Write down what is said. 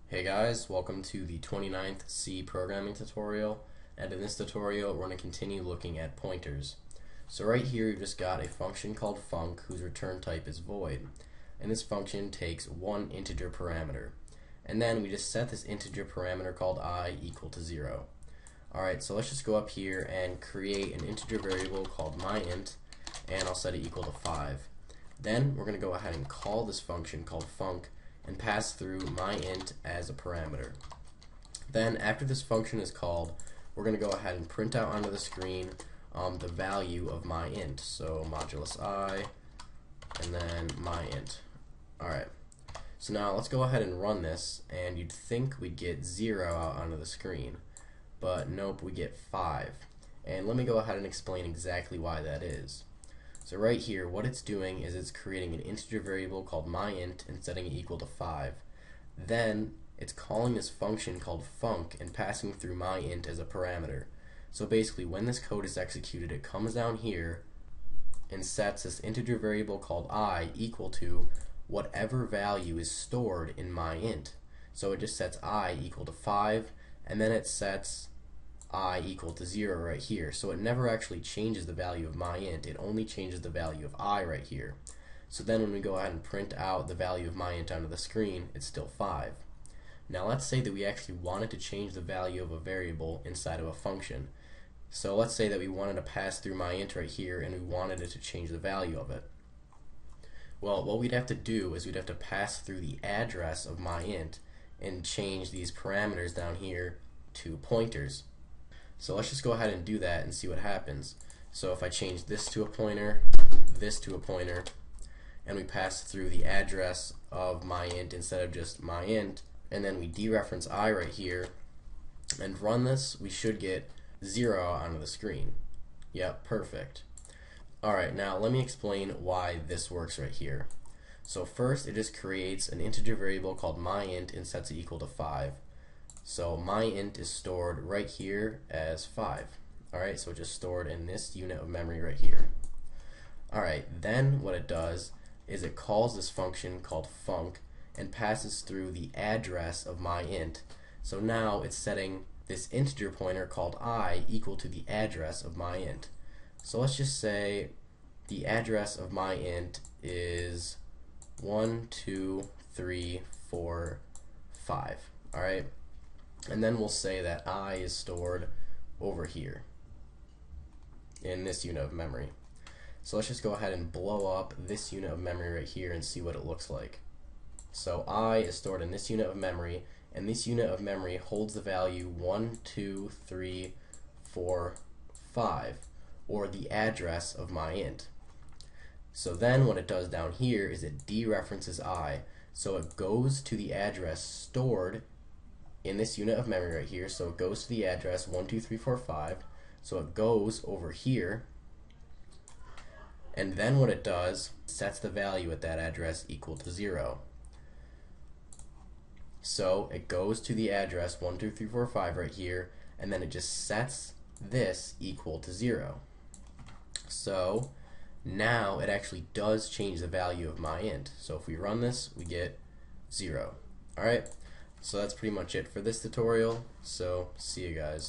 Hey guys, welcome to the 29th C programming tutorial, and in this tutorial we're going to continue looking at pointers. So right here you've just got a function called func whose return type is void, and this function takes one integer parameter, and then we just set this integer parameter called I equal to 0. Alright, so let's just go up here and create an integer variable called myInt, and I'll set it equal to 5. Then we're going to go ahead and call this function called func and pass through myInt as a parameter. Then after this function is called, we're going to go ahead and print out onto the screen the value of myInt. So modulus I and then myInt. Alright, so now let's go ahead and run this, and you'd think we'd get 0 out onto the screen, but nope, we get 5. And let me go ahead and explain exactly why that is. So right here, what it's doing is it's creating an integer variable called myInt and setting it equal to 5. Then it's calling this function called func and passing through myInt as a parameter. So basically, when this code is executed, it comes down here and sets this integer variable called I equal to whatever value is stored in myInt. So it just sets I equal to 5, and then it sets I equal to 0 right here. So it never actually changes the value of myInt, it only changes the value of I right here. So then when we go ahead and print out the value of myInt onto the screen, it's still 5. Now let's say that we actually wanted to change the value of a variable inside of a function. So let's say that we wanted to pass through myInt right here and we wanted it to change the value of it. Well, what we'd have to do is we'd have to pass through the address of myInt and change these parameters down here to pointers. So let's just go ahead and do that and see what happens. So if I change this to a pointer, this to a pointer, and we pass through the address of myInt instead of just myInt, and then we dereference I right here and run this, we should get 0 onto the screen. Yep, perfect. Alright, now let me explain why this works right here. So first, it just creates an integer variable called myInt and sets it equal to 5. So myInt is stored right here as 5. Alright, so it's just stored in this unit of memory right here. Alright, then what it does is it calls this function called func and passes through the address of myInt. So now it's setting this integer pointer called I equal to the address of myInt. So let's just say the address of myInt is 1, 2, 3, 4, 5. Alright? And then we'll say that I is stored over here in this unit of memory. So let's just go ahead and blow up this unit of memory right here and see what it looks like. So I is stored in this unit of memory, and this unit of memory holds the value 1, 2, 3, 4, 5, or the address of myInt. So then what it does down here is it dereferences I, so it goes to the address stored in this unit of memory right here. So it goes to the address 1, 2, 3, 4, 5. So it goes over here, and then what it does, sets the value at that address equal to 0. So it goes to the address 1, 2, 3, 4, 5 right here, and then it just sets this equal to 0. So now it actually does change the value of myInt. So if we run this, we get 0. Alright? So that's pretty much it for this tutorial, so see you guys.